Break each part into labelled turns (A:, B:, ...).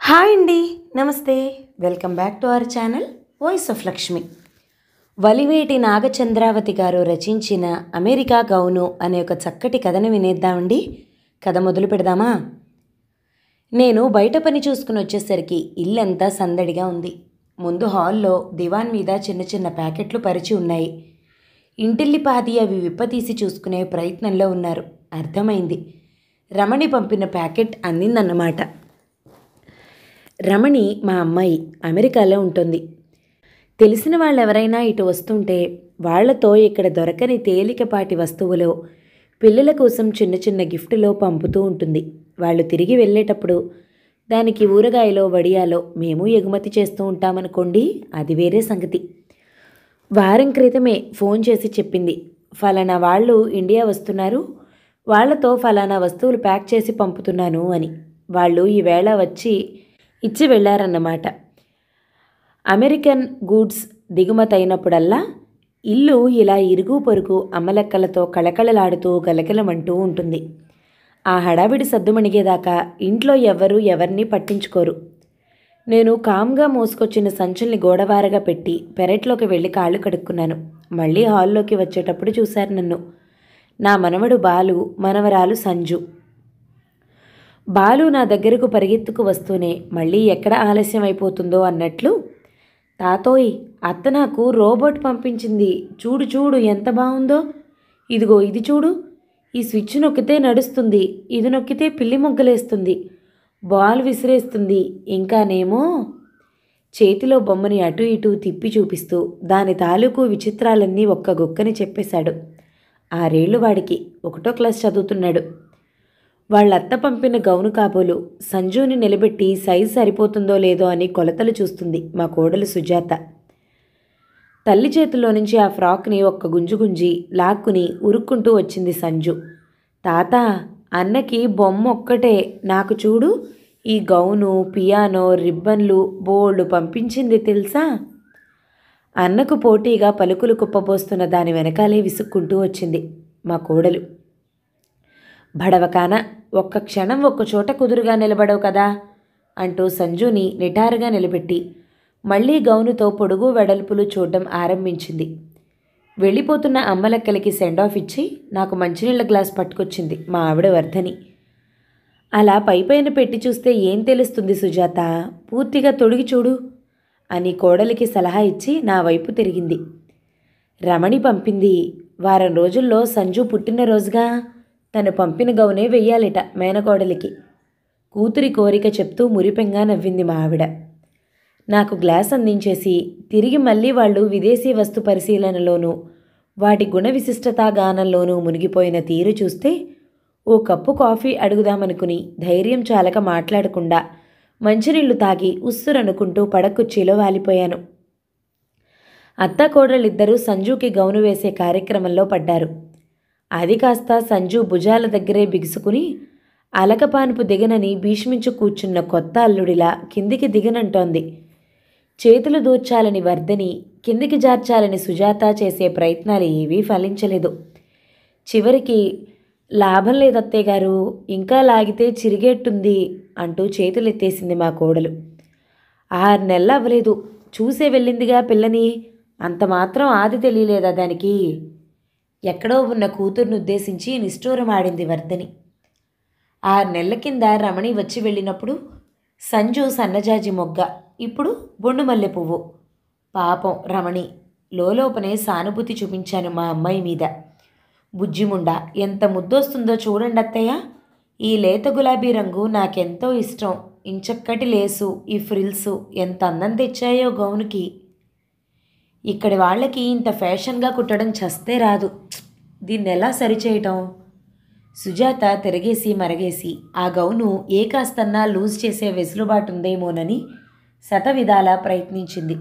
A: Hi అండి, నమస్తే. Welcome back to our channel voice of Lakshmi. Valiveti Nagachandravathi గారు రచించిన అమెరికా గౌను అనే ఒక చక్కటి కథను వినేద్దామండి. కథ మొదలు పెడదామా? నేను బయట పని చూసుకుని వచ్చేసరికి ఇల్లంతా సందడిగా ఉంది. ముందు హాల్లో దివాన్ మీద చిన్న చిన్న ప్యాకెట్లు పరిచి ఉన్నాయి. ఇంటిల్లిపాది అవి విప్పతీసి చూసుకునే ప్రయత్నంలో ఉన్నారు. అర్థమైంది, రమణి పంపిన ప్యాకెట్ అందిందన్నమాట. రమణి మా అమ్మాయి, అమెరికాలో ఉంటుంది. తెలిసిన వాళ్ళెవరైనా ఇటు వస్తుంటే వాళ్లతో ఇక్కడ దొరకని తేలికపాటి వస్తువులో పిల్లల కోసం చిన్న చిన్న గిఫ్టులో పంపుతూ ఉంటుంది. వాళ్ళు తిరిగి వెళ్ళేటప్పుడు దానికి ఊరగాయలో వడియాలో మేము ఎగుమతి చేస్తూ ఉంటామనుకోండి, అది వేరే సంగతి. వారం క్రితమే ఫోన్ చేసి చెప్పింది, ఫలానా వాళ్ళు ఇండియా వస్తున్నారు, వాళ్లతో ఫలానా వస్తువులు ప్యాక్ చేసి పంపుతున్నాను అని. వాళ్ళు ఈవేళ వచ్చి ఇచ్చి వెళ్ళారన్నమాట. అమెరికన్ గూడ్స్ దిగుమతి అయినప్పుడల్లా ఇల్లు ఇలా ఇరుగు పొరుగు అమ్మలెక్కలతో కళకళలాడుతూ గలగలమంటూ ఉంటుంది. ఆ హడావిడి సద్దుమణిగేదాకా ఇంట్లో ఎవ్వరూ ఎవరిని పట్టించుకోరు. నేను కామ్గా మోసుకొచ్చిన సంచుల్ని గోడవారగా పెట్టి పెరట్లోకి వెళ్ళి కాళ్ళు కడుక్కున్నాను. మళ్ళీ హాల్లోకి వచ్చేటప్పుడు చూశారు నన్ను. నా మనవడు బాలు, మనవరాలు సంజు. బాలు నా దగ్గరకు పరిగెత్తుకు వస్తూనే మళ్ళీ ఎక్కడ ఆలస్యం అయిపోతుందో అన్నట్లు, తాతోయ్, అత్త నాకు రోబోట్ పంపించింది, చూడు చూడు ఎంత బాగుందో, ఇదిగో ఇది చూడు, ఈ స్విచ్ నొక్కితే నడుస్తుంది, ఇది నొక్కితే పిల్లి మొగ్గలేస్తుంది, బాల్ విసిరేస్తుంది, ఇంకానేమో చేతిలో బొమ్మని అటు ఇటు తిప్పి చూపిస్తూ దాని తాలూకు విచిత్రాలన్నీ ఒక్క గుక్కని చెప్పేశాడు. 6 ఏళ్ళు వాడికి, 1వ క్లాస్ చదువుతున్నాడు. వాళ్ళత్త పంపిన గౌను కాబోలు సంజుని నిలబెట్టి సైజు సరిపోతుందో లేదో అని కొలతలు చూస్తుంది మా కోడలు సుజాత. తల్లి చేతుల్లో నుంచి ఆ ఫ్రాక్ని ఒక్క గుంజు గుంజి లాక్కుని ఉరుక్కుంటూ వచ్చింది సంజు. తాత, అన్నకి బొమ్మ ఒక్కటే, నాకు చూడు, ఈ గౌను, పియానో, రిబ్బన్లు బోల్డ్ పంపించింది తెలుసా? అన్నకు పోటీగా పలుకులు కుప్పబోస్తున్న దాని వెనకాలే విసుక్కుంటూ వచ్చింది మా కోడలు. భడవకాన, ఒక్క క్షణం ఒక్క చోట కుదురుగా నిలబడవు కదా అంటూ సంజుని నిటారుగా నిలబెట్టి మళ్లీ గౌనుతో పొడుగు వెడల్పులు చూడడం ఆరంభించింది. వెళ్ళిపోతున్న అమ్మలెక్కలకి సెండ్ ఆఫ్ ఇచ్చి నాకు మంచినీళ్ళ గ్లాస్ పట్టుకొచ్చింది మా ఆవిడ వర్ధని. అలా పైపైన పెట్టి చూస్తే ఏం తెలుస్తుంది సుజాత, పూర్తిగా తొడిగి చూడు అని కోడలికి సలహా ఇచ్చి నా వైపు తిరిగింది. రమణి పంపింది. వారం రోజుల్లో సంజు పుట్టినరోజుగా తను పంపిన గౌనే వెయ్యాలిట మేనకోడలికి. కూతురి కోరిక చెప్తూ మురిపెంగా నవ్వింది మా ఆవిడ. నాకు గ్లాస్ అందించేసి తిరిగి మళ్ళీ వాళ్ళు విదేశీ వస్తు పరిశీలనలోనూ వాటి గుణ విశిష్టతా గానంలోనూ మునిగిపోయిన తీరు చూస్తే ఓ కప్పు కాఫీ అడుగుదామనుకుని ధైర్యం చాలక మాట్లాడకుండా మంచినీళ్లు తాగి ఉస్సురనుకుంటూ పడకుర్చీలో వాలిపోయాను. అత్తాకోడళ్ళిద్దరూ సంజుకి గౌను వేసే కార్యక్రమంలో పడ్డారు. అది కాస్త సంజు భుజాల దగ్గరే బిగుసుకుని అలకపానుపు దిగనని భీష్మించు కూర్చున్న కొత్త అల్లుడిలా కిందికి దిగనంటోంది. చేతులు దూర్చాలని వర్ధని, కిందికి జార్చాలని సుజాత చేసే ప్రయత్నాలు ఏవీ ఫలించలేదు. చివరికి, లాభం లేదత్తయ్య గారు, ఇంకా లాగితే చిరిగేట్టుంది అంటూ చేతులెత్తేసింది మా కోడలు. 6 నెలలు అవ్వలేదు, చూసే వెళ్ళిందిగా పిల్లని, అంత మాత్రం ఆది తెలియలేదా దానికి? ఎక్కడో ఉన్న కూతుర్ను ఉద్దేశించి నిష్ఠూరమాడింది వర్ధని. 6 నెలల కింద రమణి వచ్చి వెళ్ళినప్పుడు సంజు సన్నజాజి మొగ్గ, ఇప్పుడు బొండుమల్లె పువ్వు. పాపం రమణి. లోపనే సానుభూతి చూపించాను మా అమ్మాయి మీద. బుజ్జిముండా, ఎంత ముద్దొస్తుందో చూడండి అత్తయ్య, ఈ లేత గులాబీ రంగు నాకెంతో ఇష్టం, ఇంచక్కటి లేసు, ఈ ఫ్రిల్సు ఎంత అందం తెచ్చాయో గౌనుకి. ఇక్కడి వాళ్ళకి ఇంత ఫ్యాషన్గా కుట్టడం చస్తే రాదు, దీన్ని ఎలా సరిచేయటం? సుజాత తిరగేసి మరగేసి ఆ గౌను ఏ కాస్తన్నా లూజ్ చేసే వెసులుబాటుందేమోనని శతవిధాలా ప్రయత్నించింది.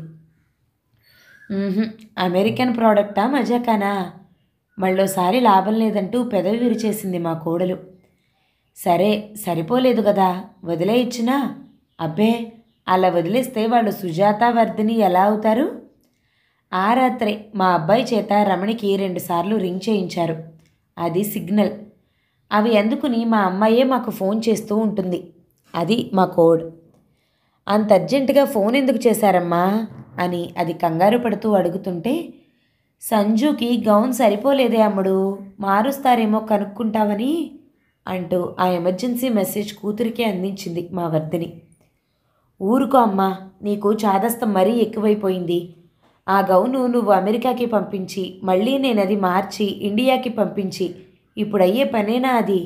A: అమెరికన్ ప్రోడక్టా మజాకానా? మళ్ళోసారి లాభం లేదంటూ పెదవి విరిచేసింది మా కోడలు. సరే, సరిపోలేదు కదా, వదిలేయిచ్చినా? అబ్బే, అలా వదిలేస్తే వాళ్ళు సుజాత వర్ధని ఎలా అవుతారు? ఆ రాత్రే మా అబ్బాయి చేత రమణికి 2 సార్లు రింగ్ చేయించారు. అది సిగ్నల్. అవి అందుకుని మా అమ్మాయే మాకు ఫోన్ చేస్తూ ఉంటుంది. అది మా కోడ్. అంత అర్జెంటుగా ఫోన్ ఎందుకు చేశారమ్మా అని అది కంగారు పడుతూ అడుగుతుంటే, సంజుకి గౌన్ సరిపోలేదే అమ్ముడు, మారుస్తారేమో కనుక్కుంటావని అంటూ ఆ ఎమర్జెన్సీ మెసేజ్ కూతురికే అందించింది మా వర్ధిని. ఊరుకో అమ్మా, నీకు చాదస్తం మరీ ఎక్కువైపోయింది. ఆ గౌను నువ్వు అమెరికాకి పంపించి మళ్ళీ నేనది మార్చి ఇండియాకి పంపించి ఇప్పుడయ్యే పనేనా అది?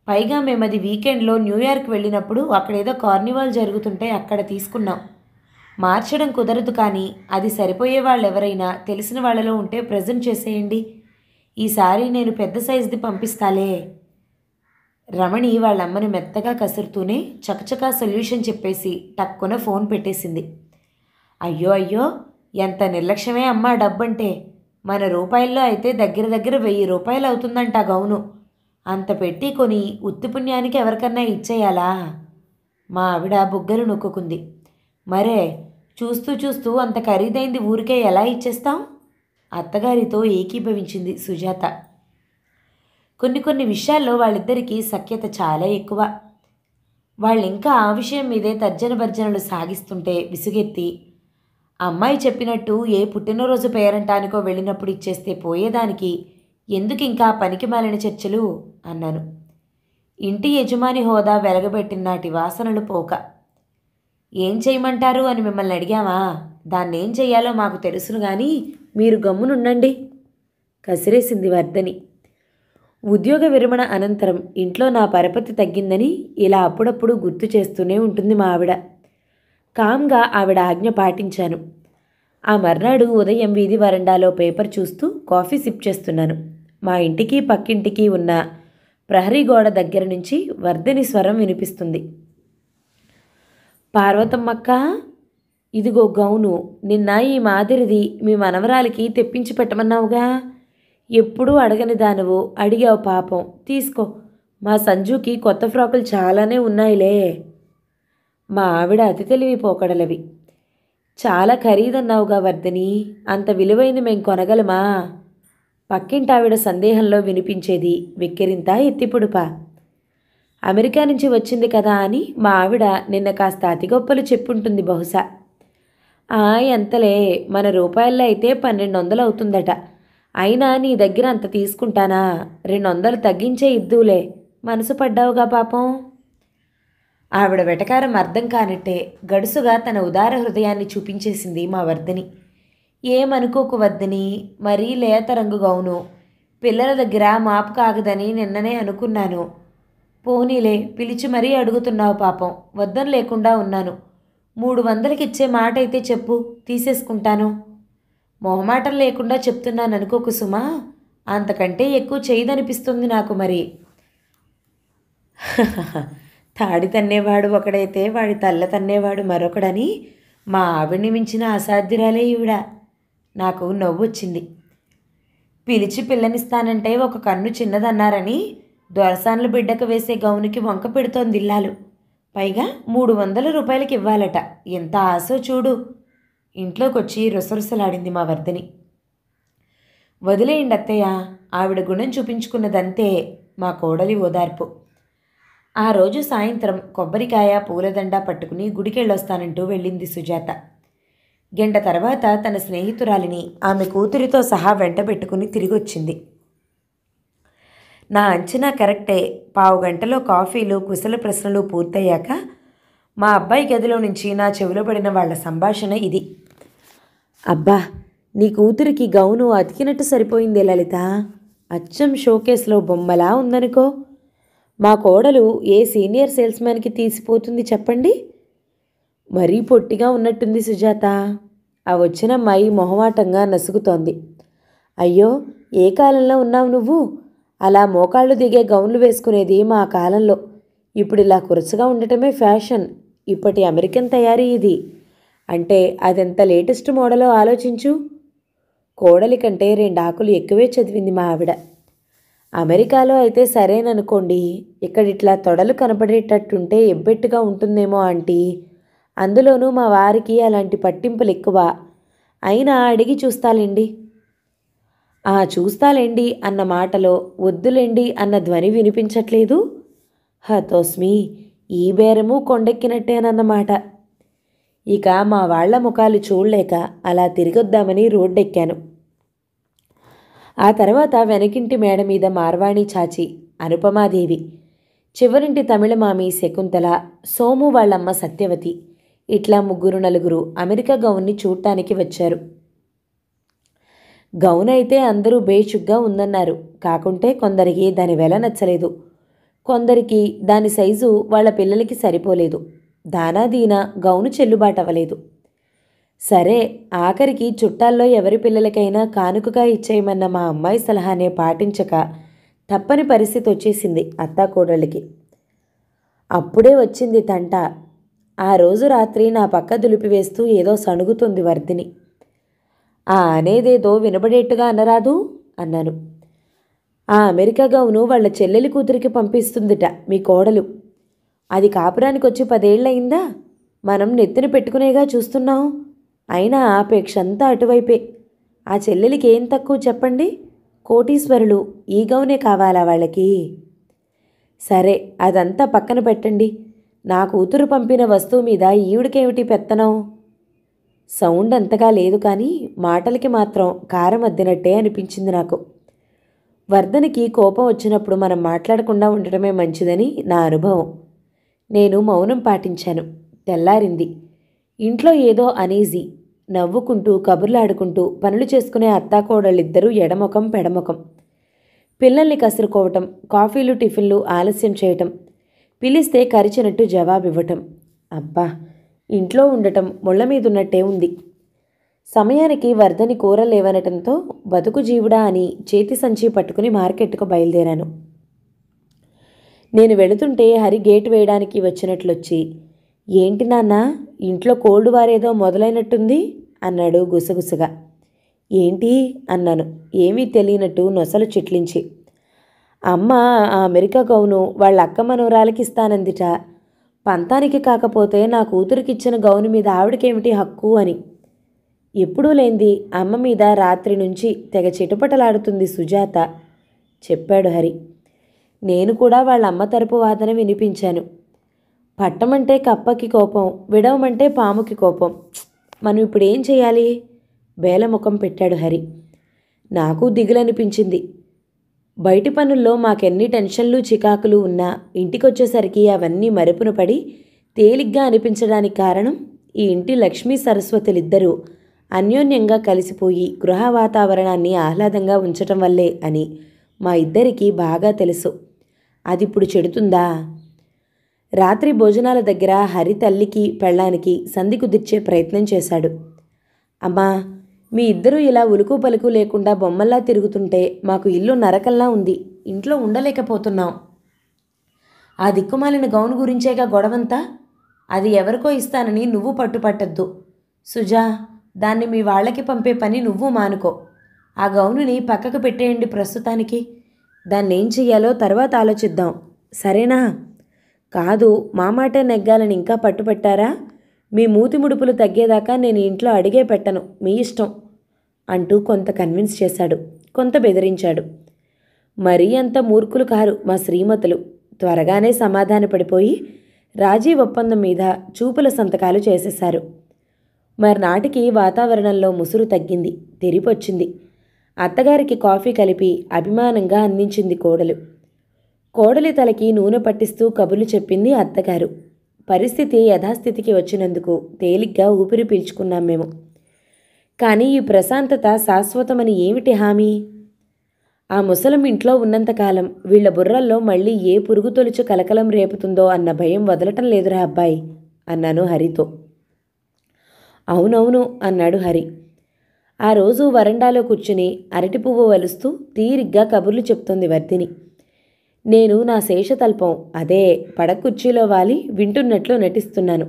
A: పైగా మేమది వీకెండ్లో న్యూయార్క్ వెళ్ళినప్పుడు అక్కడేదో కార్నివాల్ జరుగుతుంటే అక్కడ తీసుకున్నాం. మార్చడం కుదరదు, కానీ అది సరిపోయే వాళ్ళు ఎవరైనా తెలిసిన వాళ్ళలో ఉంటే ప్రజెంట్ చేసేయండి. ఈసారి నేను పెద్ద సైజుది పంపిస్తాలే. రమణి వాళ్ళమ్మని మెత్తగా కసురుతూనే చకచకా సొల్యూషన్ చెప్పేసి టక్కున ఫోన్ పెట్టేసింది. అయ్యో అయ్యో, ఎంత నిర్లక్ష్యమే అమ్మా డబ్బంటే. మన రూపాయల్లో అయితే దగ్గర దగ్గర 1000 రూపాయలు అవుతుందంట గౌను. అంత పెట్టి కొని ఉత్తిపుణ్యానికి ఎవరికన్నా ఇచ్చేయాలా? మా ఆవిడ బుగ్గలు నొక్కుకుంది. మరే, చూస్తూ చూస్తూ అంత ఖరీదైంది ఊరికే ఎలా ఇచ్చేస్తాం? అత్తగారితో ఏకీభవించింది సుజాత. కొన్ని విషయాల్లో వాళ్ళిద్దరికీ సఖ్యత చాలా ఎక్కువ. వాళ్ళింకా ఆ విషయం మీదే తర్జన భర్జనలు సాగిస్తుంటే విసుగెత్తి, అమ్మాయి చెప్పినట్టు ఏ పుట్టినరోజు పేరంటానికో వెళ్ళినప్పుడు ఇచ్చేస్తే పోయేదానికి ఎందుకు ఇంకా పనికి మాలిన చర్చలు అన్నాను. ఇంటి యజమాని హోదా వెలగబెట్టినాటి వాసనలు పోక. ఏం చేయమంటారు అని మిమ్మల్ని అడిగామా? దాన్నేం చెయ్యాలో మాకు తెలుసును గాని మీరు గమ్మునుండండి కసిరేసింది వర్ధని. ఉద్యోగ విరమణ అనంతరం ఇంట్లో నా పరపతి తగ్గిందని ఇలా అప్పుడప్పుడు గుర్తు చేస్తూనే ఉంటుంది మా ఆవిడ. కామ్గా ఆవిడ ఆజ్ఞ పాటించాను. ఆ మర్నాడు ఉదయం వీధి వరండాలో పేపర్ చూస్తూ కాఫీ సిప్ చేస్తున్నాను. మా ఇంటికి పక్కింటికి ఉన్న ప్రహరీ గోడ దగ్గర నుంచి వర్ధని స్వరం వినిపిస్తుంది. పార్వతమ్మక్క, ఇదిగో గౌను, నిన్న ఈ మాదిరిది మీ మనవరాలికి తెప్పించి పెట్టమన్నావుగా. ఎప్పుడూ అడగని దానవు అడిగావు, పాపం తీసుకో. మా సంజుకి కొత్త ఫ్రాకులు చాలానే ఉన్నాయిలే. మా ఆవిడ అతి తెలివి పోకడలవి. చాలా ఖరీదన్నావుగా వర్ధని, అంత విలువైన మేం కొనగలమా? పక్కింటావిడ సందేహంలో వినిపించేది వెక్కిరింత ఎత్తిపుడుపా. అమెరికా నుంచి వచ్చింది కదా అని మా ఆవిడ నిన్న కాస్త అతిగొప్పలు చెప్పుంటుంది బహుశా. ఎంతలే, మన రూపాయల్లో అయితే 1200 అవుతుందట. అయినా నీ దగ్గర అంత తీసుకుంటానా? 200 తగ్గించే ఇద్దులే. మనసు పడ్డావుగా పాపం. ఆవిడ వెటకారం అర్థం కానట్టే గడుసుగా తన ఉదార హృదయాన్ని చూపించేసింది మా వర్ధని. ఏమనుకోకు వర్ధని, మరీ లేత రంగు గౌను పిల్లల దగ్గర మాపు కాగదని నిన్ననే అనుకున్నాను. పోనీలే, పిలిచి మరీ అడుగుతున్నావు పాపం. వద్దని లేకుండా ఉన్నాను. 300కి ఇచ్చే మాట అయితే చెప్పు, తీసేసుకుంటాను. మొహమాటం లేకుండా చెప్తున్నాను అనుకోకు సుమా. అంతకంటే ఎక్కువ చేయదనిపిస్తుంది నాకు మరి. తాడి తన్నేవాడు ఒకడైతే వాడి తల్ల తన్నేవాడు మరొకడని మా ఆవిడ్ని మించిన అసాధ్యురాలే ఈవిడ. నాకు నవ్వొచ్చింది. పిలిచి పిల్లనిస్తానంటే ఒక కన్ను చిన్నదన్నారని దొరసాన్ల బిడ్డకు వేసే గౌనికి వంక పెడుతోంది ఇల్లాలు. పైగా 300 రూపాయలకి ఇవ్వాలట. ఎంత ఆశో చూడు. ఇంట్లోకొచ్చి రుసరుసలాడింది మా వర్ధని. వదిలేయండి అత్తయ్య, ఆవిడ గుణం చూపించుకున్నదంతే మా కోడలి ఓదార్పు. ఆ రోజు సాయంత్రం కొబ్బరికాయ పూలదండ పట్టుకుని గుడికెళ్ళొస్తానంటూ వెళ్ళింది సుజాత. గంట తర్వాత తన స్నేహితురాలిని ఆమె కూతురితో సహా వెంటబెట్టుకుని తిరిగొచ్చింది. నా అంచనా కరెక్టే. 15 గంటలో కాఫీలు కుశల ప్రశ్నలు పూర్తయ్యాక మా అబ్బాయి గదిలో నుంచి నా చెవిలో పడిన వాళ్ల సంభాషణ ఇది. అబ్బా, నీ కూతురికి గౌను అతికినట్టు సరిపోయిందే లలిత. అచ్చం షోకేస్లో బొమ్మలా ఉందనుకో. మా కోడలు ఏ సీనియర్ సేల్స్మ్యాన్కి తీసిపోతుంది చెప్పండి? మరీ పొట్టిగా ఉన్నట్టుంది సుజాత. ఆ వచ్చిన అమ్మాయి మొహమాటంగా నసుగుతోంది. అయ్యో, ఏ కాలంలో ఉన్నావు నువ్వు? అలా మోకాళ్ళు దిగే గౌన్లు వేసుకునేది మా కాలంలో. ఇప్పుడు ఇలా కురసగా ఉండటమే ఫ్యాషన్. ఇప్పటి అమెరికన్ తయారీ ఇది. అంటే అదెంత లేటెస్ట్ మోడలో ఆలోచించు. కోడలి కంటే 2 ఆకులు ఎక్కువే చదివింది మా ఆవిడ. అమెరికాలో అయితే సరేననుకోండి, ఇక్కడిట్లా తొడలు కనపడేటట్టుంటే ఎబ్బెట్టుగా ఉంటుందేమో ఆంటీ. అందులోనూ మా వారికి అలాంటి పట్టింపులు ఎక్కువ. అయినా అడిగి చూస్తాలేండి. చూస్తాలేండి అన్న మాటలో వద్దులేండి అన్న ధ్వని వినిపించట్లేదు. హతోస్మి, ఈ బేరము కొండెక్కినట్టేనన్నమాట. ఇక మా వాళ్ల ముఖాలు చూడలేక అలా తిరిగొద్దామని రోడ్డెక్కాను. ఆ తర్వాత వెనకింటి మేడ మీద మార్వాణి చాచి అనుపమాదేవి, చివరింటి తమిళమామి శకుంతల, సోము వాళ్ళమ్మ సత్యవతి, ఇట్లా 3-4 అమెరికా గౌన్ని చూడటానికి వచ్చారు. గౌన్ అయితే అందరూ బేషుగ్గా ఉందన్నారు. కాకుంటే కొందరికి దాని వెల నచ్చలేదు. కొందరికి దాని సైజు వాళ్ళ పిల్లలకి సరిపోలేదు. దానాదీనా గౌను చెల్లుబాటవ్వలేదు. సరే, ఆఖరికి చుట్టాల్లో ఎవరి పిల్లలకైనా కానుకగా ఇచ్చేయమన్న మా అమ్మాయి సలహానే పాటించక తప్పని పరిస్థితి వచ్చేసింది అత్తాకోడళ్ళకి. అప్పుడే వచ్చింది తంట. ఆ రోజు రాత్రి నా పక్క దులిపివేస్తూ ఏదో సణుగుతుంది వర్ధిని. అనేదేదో వినబడేట్టుగా అనరాదు అన్నాను. ఆ అమెరికా గౌను వాళ్ళ చెల్లెలి కూతురికి పంపిస్తుందిట మీ కోడలు. అది కాపురానికి వచ్చి 10 ఏళ్ళయిందా? మనం నెత్తిన పెట్టుకునేగా చూస్తున్నాం. అయినా ఆపేక్షంతా అటువైపే. ఆ చెల్లెలికి ఏం తక్కువ చెప్పండి? కోటీశ్వరులు. ఈ గౌనే కావాలా వాళ్ళకి? సరే, అదంతా పక్కన పెట్టండి. నా కూతురు పంపిన వస్తువు మీద ఈవిడికేమిటి పెత్తనం? సౌండ్ అంతగా లేదు కానీ మాటలకి మాత్రం కారం అద్దినట్టే అనిపించింది నాకు. వర్ధనికి కోపం వచ్చినప్పుడు మనం మాట్లాడకుండా ఉండటమే మంచిదని నా అనుభవం. నేను మౌనం పాటించాను. తెల్లారింది. ఇంట్లో ఏదో అనీజీ. నవ్వుకుంటూ కబుర్లాడుకుంటూ పనులు చేసుకునే అత్తాకోడళ్ళిద్దరూ ఎడముఖం పెడముఖం. పిల్లల్ని కసురుకోవటం, కాఫీలు టిఫిన్లు ఆలస్యం చేయటం, పిలిస్తే కరిచినట్టు జవాబివ్వటం. అబ్బా, ఇంట్లో ఉండటం ముళ్ళ మీదున్నట్టే ఉంది. సమయానికి వర్ధని కూరలేవనటంతో బతుకు జీవుడా అని చేతి సంచి పట్టుకుని మార్కెట్కు బయలుదేరాను. నేను వెళుతుంటే హరి గేటు వేయడానికి వచ్చినట్లొచ్చి, ఏంటి నాన్న, ఇంట్లో కోల్డ్ వారేదో మొదలైనట్టుంది అన్నాడు గుసగుసగా. ఏంటి అన్నాను, ఏమీ తెలియనట్టు నొసలు చిట్లించి. అమ్మ ఆ అమెరికా గౌను వాళ్ళ అక్క మనవరాలకి ఇస్తానందిట. పంతానికి కాకపోతే నా కూతురికిచ్చిన గౌను మీద ఆవిడకేమిటి హక్కు అని. ఎప్పుడూ లేంది అమ్మ మీద రాత్రి నుంచి తెగ చిటపటలాడుతుంది సుజాత చెప్పాడు హరి. నేను కూడా వాళ్ళ అమ్మ తరపు వాదన వినిపించాను. పట్టమంటే కప్పకి కోపం, విడవమంటే పాముకి కోపం. మనం ఇప్పుడు ఏం చేయాలి? బేలముఖం పెట్టాడు హరి. నాకు దిగులనిపించింది. బయటి పనుల్లో మాకెన్ని టెన్షన్లు చికాకులు ఉన్నా ఇంటికొచ్చేసరికి అవన్నీ మరుపున పడి తేలిగ్గా అనిపించడానికి కారణం ఈ ఇంటి లక్ష్మీ సరస్వతులిద్దరూ అన్యోన్యంగా కలిసిపోయి గృహ వాతావరణాన్ని ఆహ్లాదంగా ఉంచటం వల్లే అని మా ఇద్దరికీ బాగా తెలుసు. అదిప్పుడు చెడుతుందా? రాత్రి భోజనాల దగ్గర హరి తల్లికి పెళ్ళానికి సంధి కుదిర్చే ప్రయత్నం చేశాడు. అమ్మా, మీ ఇద్దరూ ఇలా ఉలుకు పలుకు లేకుండా బొమ్మల్లా తిరుగుతుంటే మాకు ఇల్లు నరకల్లా ఉంది. ఇంట్లో ఉండలేకపోతున్నాం. ఆ దిక్కుమాలిన గౌను గురించేగా గొడవంతా. అది ఎవరికో ఇస్తానని నువ్వు పట్టుపట్టద్దు. సుజా, దాన్ని మీ వాళ్ళకి పంపే పని నువ్వు మానుకో. ఆ గౌనుని పక్కకు పెట్టేయండి ప్రస్తుతానికి. దాన్ని ఏం చెయ్యాలో తర్వాత ఆలోచిద్దాం, సరేనా? కాదు, మా మాటే నెగ్గాలని ఇంకా పట్టుపట్టారా? మీ మూతి ముడుపులు తగ్గేదాకా నేను ఇంట్లో అడిగే పెట్టను, మీ ఇష్టం అంటూ కొంత కన్విన్స్ చేశాడు, కొంత బెదిరించాడు. మరీ అంత మూర్ఖులు కారు మా శ్రీమతులు. త్వరగానే సమాధానపడిపోయి రాజీ ఒప్పందం మీద చూపుల సంతకాలు చేసేశారు. మర్నాటికి వాతావరణంలో ముసురు తగ్గింది, తెరిపొచ్చింది. అత్తగారికి కాఫీ కలిపి అభిమానంగా అందించింది కోడలు. కోడలి తలకి నూనె పట్టిస్తూ కబుర్లు చెప్పింది అత్తగారు. పరిస్థితి యథాస్థితికి వచ్చినందుకు తేలిగ్గా ఊపిరి పీల్చుకున్నాం మేము. కానీ ఈ ప్రశాంతత శాశ్వతమని ఏమిటి హామీ? ఆ ముసలం ఇంట్లో ఉన్నంతకాలం వీళ్ల బుర్రల్లో మళ్ళీ ఏ పురుగు తొలుచు కలకలం రేపుతుందో అన్న భయం వదలటం లేదురా అబ్బాయి అన్నాను హరితో. అవునవును అన్నాడు హరి. ఆ రోజు వరండాలో కూర్చుని అరటి పువ్వు వలుస్తూ తీరిగ్గా కబుర్లు చెప్తోంది వర్ధిని. నేను నా శేషతల్పం అదే పడకుర్చీలో వాలి వింటున్నట్లు నటిస్తున్నాను.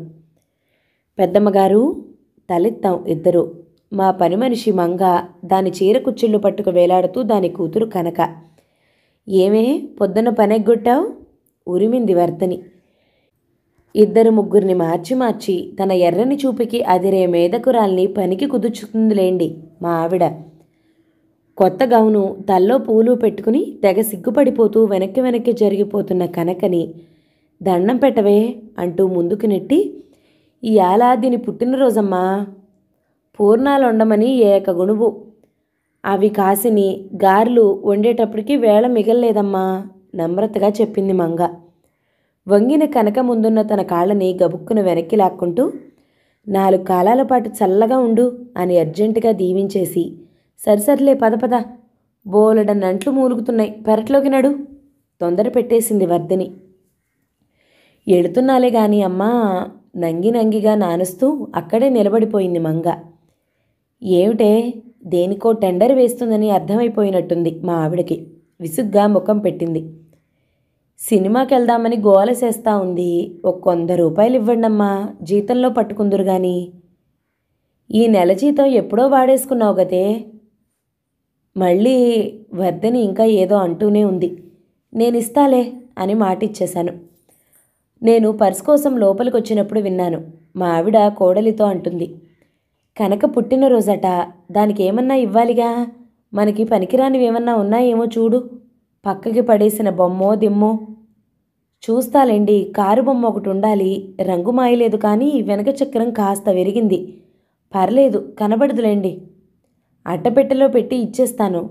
A: పెద్దమ్మగారు, తలెత్తాం ఇద్దరు. మా పని మనిషి మంగ దాని చీర కుచ్చిళ్ళు పట్టుకు వేలాడుతూ దాని కూతురు కనక. ఏమే పొద్దున్న పనెగ్గొట్టావు? ఉరిమింది వర్ధని. 2-3 మార్చి మార్చి తన ఎర్రని చూపికి అదిరే మేదకురాల్ని పనికి కుదుర్చుతుందిలేండి మా ఆవిడ. కొత్త గౌను తల్లో పూలు పెట్టుకుని తెగ సిగ్గుపడిపోతూ వెనక్కి వెనక్కి జరిగిపోతున్న కనకని దండం పెట్టవే అంటూ ముందుకు నెట్టి, ఇయాల దీని పుట్టినరోజమ్మా. పూర్ణాలు వండమని ఏకగుణువు. అవి కాసిని గారెలు వండేటప్పటికి వేళ మిగల్లేదమ్మా నమ్రతగా చెప్పింది మంగ. వంగిన కనక ముందున్న తన కాళ్ళని గబుక్కున వెనక్కి లాక్కుంటూ 4 కాలాల పాటు చల్లగా ఉండు అని అర్జెంటుగా దీవించేసి సరిసరిలే పద బోలెడన్నంట్లు మూలుగుతున్నాయి, పెరట్లోకి నడు తొందర పెట్టేసింది వర్ధని. ఎడుతున్నాలే గాని అమ్మా నంగిగా నానుస్తూ అక్కడే నిలబడిపోయింది మంగ. ఏమిటే, దేనికో టెండర్ వేస్తుందని అర్థమైపోయినట్టుంది మా ఆవిడకి. విసుగ్గా ముఖం పెట్టింది. సినిమాకి వెళ్దామని గోల చేస్తా ఉంది. ఒక 100 రూపాయలు ఇవ్వండమ్మా, జీతంలో పట్టుకుందురు గాని. ఈ నెల జీతం ఎప్పుడో వాడేసుకున్నావు గదే. మళ్ళీ వర్ధని ఇంకా ఏదో అంటూనే ఉంది. నేనిస్తాలే అని మాటిచ్చేశాను. నేను పర్స్ కోసం లోపలికి వచ్చినప్పుడు విన్నాను. మా ఆవిడ కోడలితో అంటుంది, కనక పుట్టినరోజట, దానికి ఏమన్నా ఇవ్వాలిగా. మనకి పనికిరానివేమన్నా ఉన్నాయేమో చూడు. పక్కకి పడేసిన బొమ్మో దిమ్మో. చూస్తాలేండి, కారు బొమ్మ ఒకటి ఉండాలి. రంగు మాయలేదు కానీ వెనక చక్రం కాస్త విరిగింది. పర్లేదు, కనబడదులేండి. అట్టపెట్టెలో పెట్టి ఇచ్చేస్తాను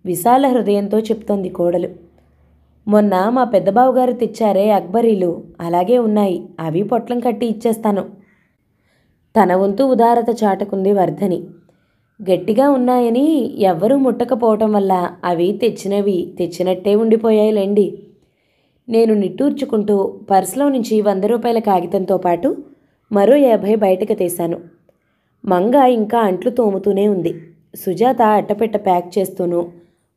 A: విశాల హృదయంతో చెప్తోంది కోడలు. మొన్న మా పెద్దబావుగారు తెచ్చారే అక్బరీలు, అలాగే ఉన్నాయి. అవి పొట్లం కట్టి ఇచ్చేస్తాను. తన వంతు ఉదారత చాటుకుంది వర్ధని. గట్టిగా ఉన్నాయని ఎవ్వరూ ముట్టకపోవటం వల్ల అవి తెచ్చినట్టే ఉండిపోయాయిలేండి. నేను నిట్టూర్చుకుంటూ పర్సులో నుంచి 100 రూపాయల కాగితంతో పాటు మరో 50 బయటకు తీశాను. మంగ ఇంకా అంట్లు తోముతూనే ఉంది. సుజాత అట్టపెట్ట ప్యాక్ చేస్తూనూ,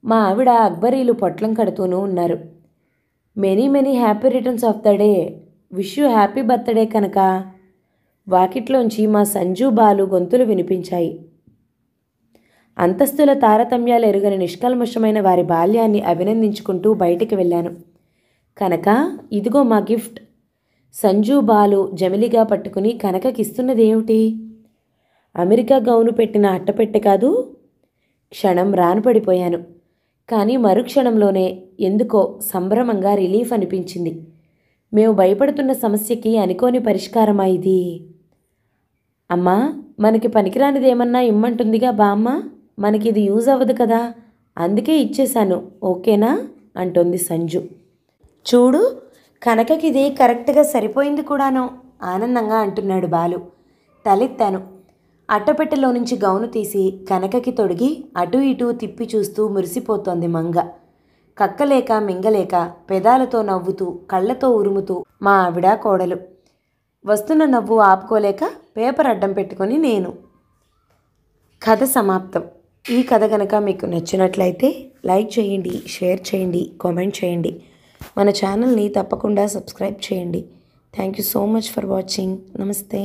A: మా ఆవిడ అక్బరీలు పొట్లం కడుతూనూ ఉన్నారు. Many happy returns of the day. Wish you happy birthday కనుక. వాకిట్లోంచి మా సంజు బాలు గొంతులు వినిపించాయి. అంతస్తుల తారతమ్యాలు ఎరుగని నిష్కల్మషమైన వారి బాల్యాన్ని అభినందించుకుంటూ బయటికి వెళ్ళాను. కనక, ఇదిగో మా గిఫ్ట్. సంజు బాలు జమిలిగా పట్టుకుని కనకకిస్తున్నదేమిటి? అమెరికా గౌను పెట్టిన అట్టపెట్టె కాదు. క్షణం రానుపడిపోయాను. కానీ మరుక్షణంలోనే ఎందుకో సంభ్రమంగా రిలీఫ్ అనిపించింది. మేము భయపడుతున్న సమస్యకి అనుకోని పరిష్కారమా ఇది? అమ్మా, మనకి పనికిరానిదేమన్నా ఇమ్మంటుందిగా బామ్మ. మనకిది యూజ్ అవ్వదు కదా, అందుకే ఇచ్చేశాను, ఓకేనా అంటోంది సంజు. చూడు, కనకకిది కరెక్ట్గా సరిపోయింది కూడాను ఆనందంగా అంటున్నాడు బాలు. తలెత్తాను. అట్టపెట్టెలో నుంచి గౌను తీసి కనకకి తొడిగి అటూ ఇటూ తిప్పి చూస్తూ మురిసిపోతోంది మంగ. కక్కలేక మింగలేక పెదాలతో నవ్వుతూ కళ్ళతో ఉరుముతూ మా ఆవిడ కోడలు. వస్తున్న నవ్వు ఆపుకోలేక పేపర్ అడ్డం పెట్టుకొని నేను. కథ సమాప్తం. ఈ కథ కనుక మీకు నచ్చినట్లయితే లైక్ చేయండి, షేర్ చేయండి, కామెంట్ చేయండి. మన ఛానల్ని తప్పకుండా సబ్స్క్రైబ్ చేయండి. Thank you so much for watching. నమస్తే.